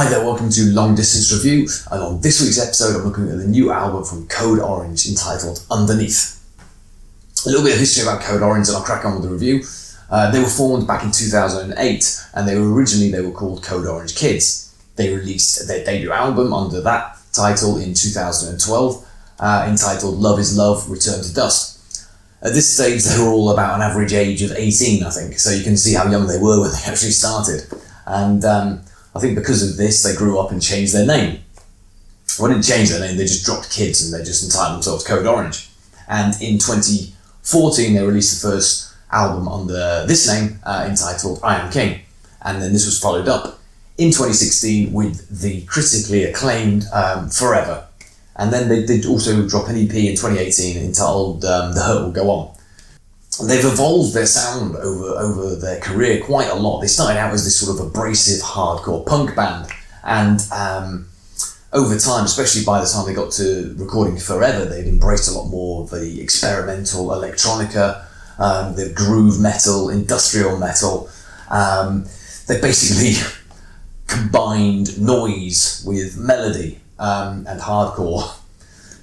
Hi there, welcome to Long Distance Review, and on this week's episode I'm looking at the new album from Code Orange entitled Underneath. A little bit of history about Code Orange and I'll crack on with the review. They were formed back in 2008 and they were called Code Orange Kids. They released their debut album under that title in 2012 entitled Love Is Love, Return to Dust. At this stage they were all about an average age of 18 I think, so you can see how young they were when they actually started. And I think because of this, they grew up and changed their name. Well, they didn't change their name, they just dropped kids and they just entitled themselves Code Orange. And in 2014, they released the first album under this name, entitled I Am King. And then this was followed up in 2016 with the critically acclaimed Forever. And then they did also drop an EP in 2018 entitled The Hurt Will Go On. They've evolved their sound over their career quite a lot. They started out as this sort of abrasive hardcore punk band, and over time, especially by the time they got to recording Forever, they'd embraced a lot more of the experimental electronica, the groove metal, industrial metal. They basically combined noise with melody and hardcore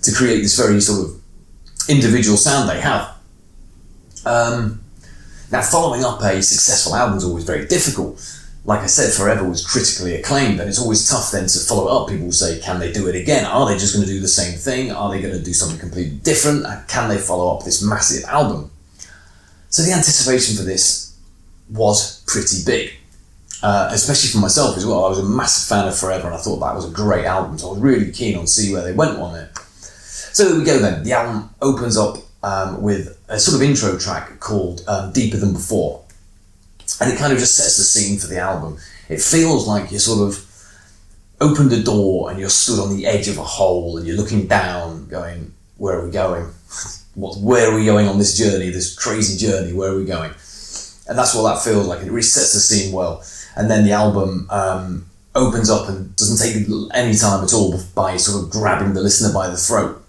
to create this very sort of individual sound they have. Now, following up a successful album is always very difficult. Like I said, Forever was critically acclaimed, and it's always tough then to follow it up. People will say, can they do it again? Are they just going to do the same thing? Are they going to do something completely different? Can they follow up this massive album? So the anticipation for this was pretty big, especially for myself as well. I was a massive fan of Forever, and I thought that was a great album, so I was really keen on see where they went on it. So there we go then. The album opens up with a sort of intro track called Deeper Than Before. And it kind of just sets the scene for the album. It feels like you sort of opened a door and you're stood on the edge of a hole and you're looking down going, where are we going? Where are we going on this journey, this crazy journey, where are we going? And that's what that feels like. It really sets the scene well. And then the album opens up and doesn't take any time at all by sort of grabbing the listener by the throat.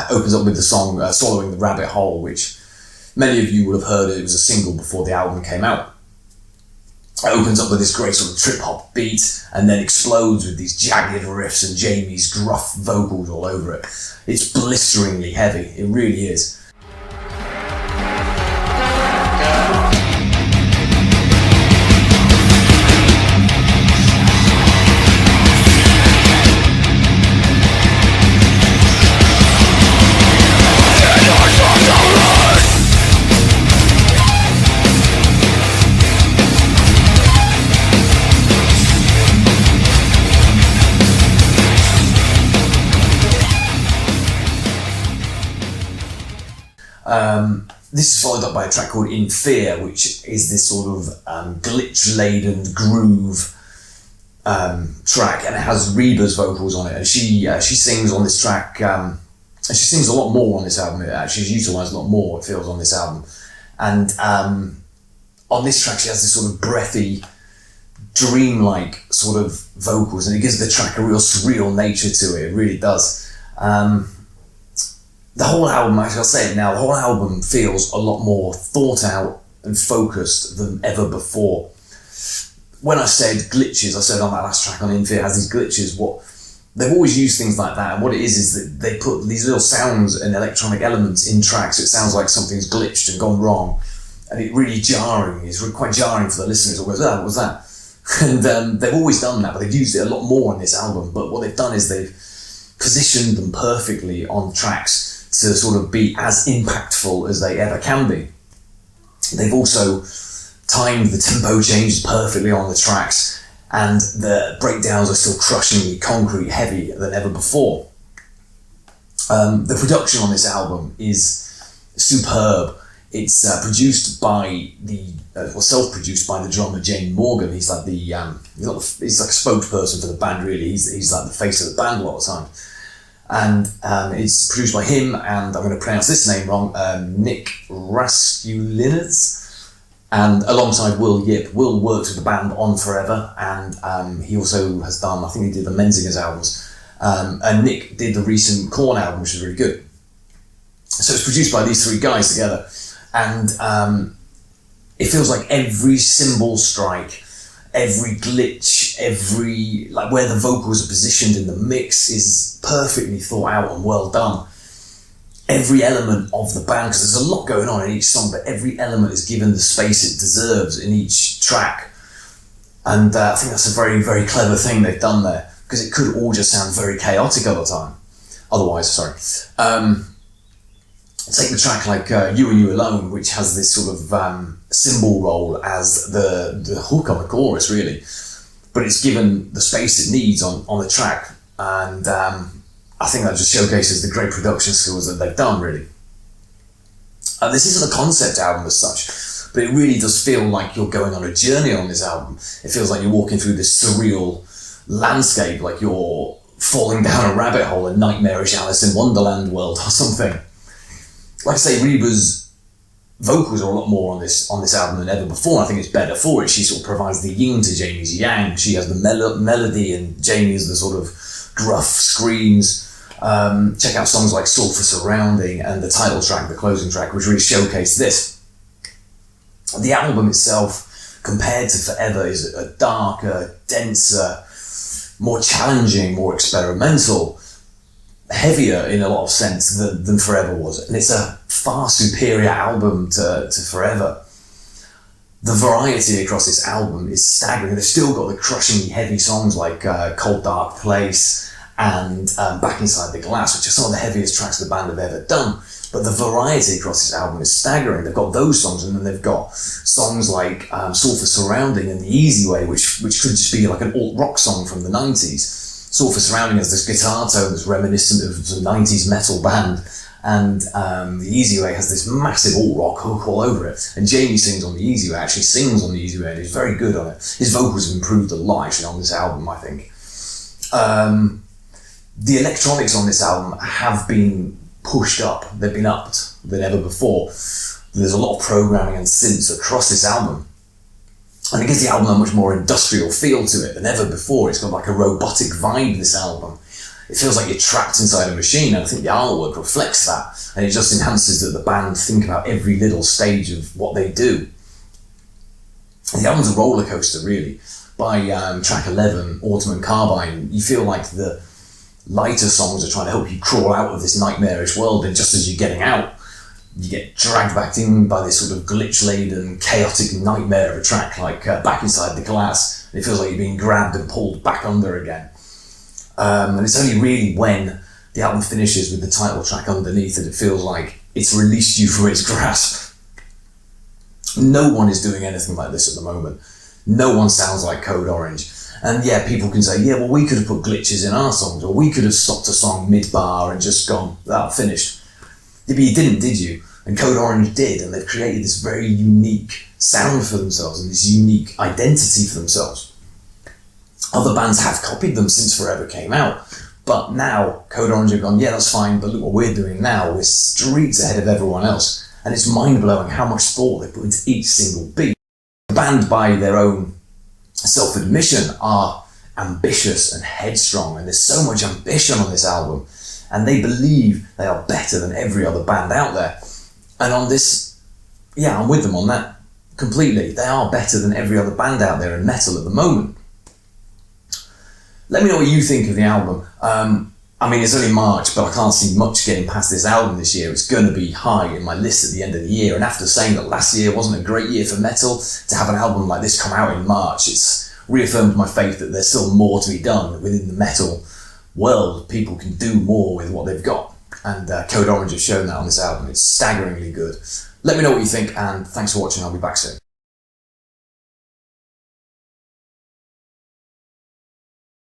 Opens up with the song Swallowing the Rabbit Hole, which many of you would have heard. It was a single before the album came out. It opens up with this great sort of trip-hop beat and then explodes with these jagged riffs and Jamie's gruff vocals all over it. It's blisteringly heavy, it really is. This is followed up by a track called In Fear, which is this sort of glitch-laden groove track, and it has Reba's vocals on it, and she sings on this track, and she sings a lot more on this album. It actually is utilised a lot more, it feels, on this album. And on this track she has this sort of breathy, dreamlike sort of vocals, and it gives the track a real surreal nature to it, it really does. The whole album, actually I'll say it now, the whole album feels a lot more thought out and focused than ever before. When I said glitches, I said on that last track on In Fear has these glitches, they've always used things like that, and what it is that they put these little sounds and electronic elements in tracks, so it sounds like something's glitched and gone wrong, and it's really jarring, it's quite jarring for the listeners, always, what was that? And they've always done that, but they've used it a lot more on this album, but what they've done is they've positioned them perfectly on the tracks to sort of be as impactful as they ever can be. They've also timed the tempo changes perfectly on the tracks, and the breakdowns are still crushingly concrete heavy than ever before. The production on this album is superb. It's produced by self-produced by the drummer Jane Morgan. He's like he's like a spokesperson for the band, really. He's like the face of the band a lot of the time. And it's produced by him, and I'm going to pronounce this name wrong, Nick Raskulinets, and alongside Will Yip. Will works with the band on Forever, and he also has done, I think he did the Menzingers albums, and Nick did the recent Korn album, which is really good. So it's produced by these three guys together, and it feels like every cymbal strike, Every glitch, like where the vocals are positioned in the mix is perfectly thought out and well done. Every element of the band, because there's a lot going on in each song, but every element is given the space it deserves in each track. And I think that's a very, very clever thing they've done there, because it could all just sound very chaotic all the time. Take the track like You and You Alone, which has this sort of cymbal roll as the hook on the chorus, really. But it's given the space it needs on the track. And I think that just showcases the great production skills that they've done, really. This isn't a concept album as such, but it really does feel like you're going on a journey on this album. It feels like you're walking through this surreal landscape, like you're falling down a rabbit hole, a nightmarish Alice in Wonderland world or something. Like I say, Reba's vocals are a lot more on this album than ever before. I think it's better for it. She sort of provides the yin to Jamie's yang. She has the melody, and Jamie is the sort of gruff screams. Check out songs like Sulphur Surrounding and the title track, the closing track, which really showcase this. The album itself, compared to Forever, is a darker, denser, more challenging, more experimental, heavier in a lot of sense than Forever was. And it's a far superior album to Forever. The variety across this album is staggering. They've still got the crushingly heavy songs like Cold Dark Place and Back Inside the Glass, which are some of the heaviest tracks the band have ever done. But the variety across this album is staggering. They've got those songs, and then they've got songs like Sulphur Surrounding and The Easy Way, which could just be like an alt-rock song from the 90s. Sulphur Surrounding has this guitar tone that's reminiscent of some 90s metal band, and The Easy Way has this massive alt-rock hook all over it. And Jamie sings on The Easy Way, actually sings on The Easy Way, and he's very good on it. His vocals have improved a lot actually on this album, I think. The electronics on this album have been pushed up. They've been upped than ever before. There's a lot of programming and synths across this album. And it gives the album a much more industrial feel to it than ever before. It's got like a robotic vibe, this album. It feels like you're trapped inside a machine, and I think the artwork reflects that. And it just enhances that the band think about every little stage of what they do. The album's a roller coaster, really. By track 11, Autumn and Carbine, you feel like the lighter songs are trying to help you crawl out of this nightmarish world, and just as you're getting out, you get dragged back in by this sort of glitch-laden, chaotic nightmare of a track like Back Inside the Glass. And it feels like you're being grabbed and pulled back under again. And it's only really when the album finishes with the title track underneath that it feels like it's released you from its grasp. No one is doing anything like this at the moment. No one sounds like Code Orange. And yeah, people can say, yeah, well, we could have put glitches in our songs, or we could have stopped a song mid-bar and just gone, finished. Yeah, but you didn't, did you? And Code Orange did, and they've created this very unique sound for themselves and this unique identity for themselves. Other bands have copied them since Forever came out, but now Code Orange have gone, yeah, that's fine, but look what we're doing now. We're streets ahead of everyone else, and it's mind-blowing how much thought they put into each single beat. The band, by their own self-admission, are ambitious and headstrong, and there's so much ambition on this album, and they believe they are better than every other band out there. And on this, yeah, I'm with them on that completely. They are better than every other band out there in metal at the moment. Let me know what you think of the album. I mean, it's only March, but I can't see much getting past this album this year. It's going to be high in my list at the end of the year. And after saying that last year wasn't a great year for metal, to have an album like this come out in March, it's reaffirmed my faith that there's still more to be done within the metal world. People can do more with what they've got. And Code Orange have shown that on this album. It's staggeringly good. Let me know what you think, and thanks for watching. I'll be back soon.